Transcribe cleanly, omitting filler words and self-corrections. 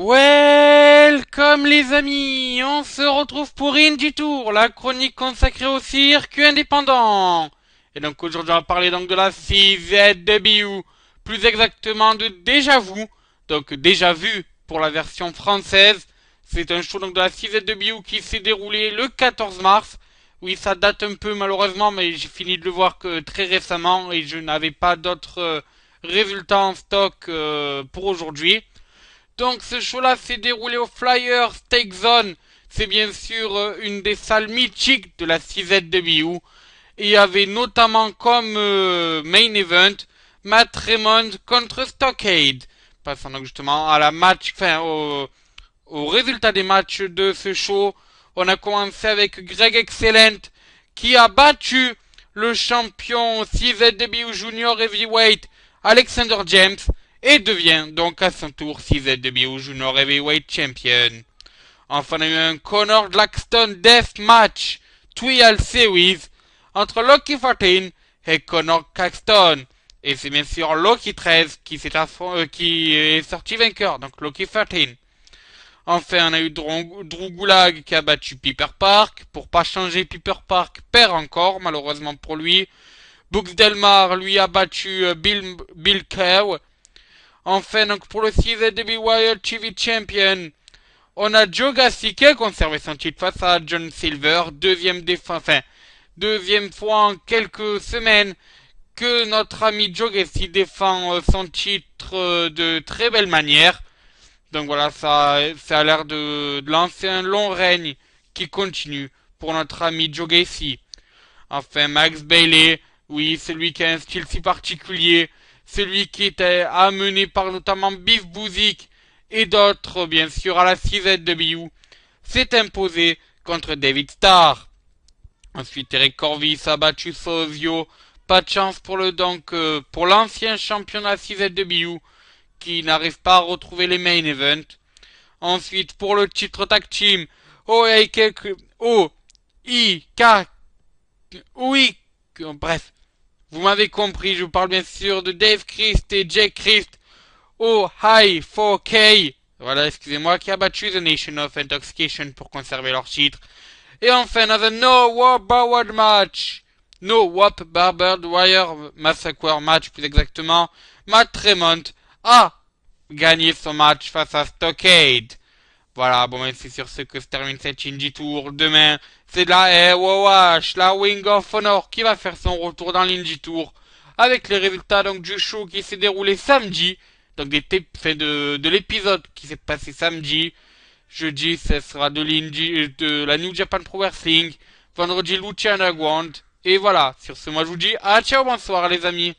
Welcome les amis, on se retrouve pour Indie Tour, la chronique consacrée au circuit indépendant. Et donc aujourd'hui on va parler donc de la CZW, plus exactement de Déjà Vu, donc Déjà Vu pour la version française. C'est un show donc de la CZW qui s'est déroulé le 14 mars. Oui, ça date un peu malheureusement, mais j'ai fini de le voir que très récemment et je n'avais pas d'autres résultats en stock pour aujourd'hui. Donc ce show-là s'est déroulé au Flyers Take Zone. C'est bien sûr une des salles mythiques de la CZW. Et il y avait notamment comme main event Matt Raymond contre Stockade. Passant donc justement à la match, au résultat des matchs de ce show. On a commencé avec Greg Excellent qui a battu le champion CZW Junior Heavyweight Alexander James et devient donc à son tour CZW Junior Heavyweight Champion. Enfin, on a eu un Connor Blackstone Death Match Trial Series entre Loki 14 et Connor Claxton. Et c'est bien sûr Loki 13 qui est sorti vainqueur, donc Loki 13. Enfin, on a eu Drew Gulak qui a battu Piper Park. Pour pas changer, Piper Park perd encore, malheureusement pour lui. Brooks Delmar, lui, a battu Bill Kerr. Enfin, donc pour le CZW World TV Champion, on a Joe Gassi qui a conservé son titre face à John Silver. Deuxième fois en quelques semaines que notre ami Joe Gassi défend son titre de très belle manière. Donc voilà, ça a l'air de lancer un long règne qui continue pour notre ami Joe Gacy. Enfin, Max Bailey, oui, c'est lui qui a un style si particulier, c'est lui qui était amené par notamment Biff Buzik et d'autres, bien sûr, à la CZW, s'est imposé contre David Starr. Ensuite, Eric Corvis a battu Sozio. Pas de chance pour l'ancien champion de la CZW qui n'arrive pas à retrouver les main events. Ensuite, pour le titre tag team, oui, bref, vous m'avez compris, je vous parle bien sûr de Dave Christ et Jake Christ, High 4K, voilà, excusez-moi, qui a battu The Nation of Intoxication pour conserver leur titre. Et enfin, dans un No War Barbed match, No Wap Barbed Wire Massacre match, plus exactement, Matt Tremont a gagné son match face à Stockade. Voilà, bon, ben, c'est sur ce que se termine cette Indie Tour. Demain, c'est la ROH, la Wing of Honor, qui va faire son retour dans l'Indie Tour. Avec les résultats donc du show qui s'est déroulé samedi. Donc de l'épisode qui s'est passé samedi. Jeudi, ce sera de la New Japan Pro Wrestling. Vendredi, Lucha Underground. Et voilà, sur ce, moi je vous dis, ciao, bonsoir les amis.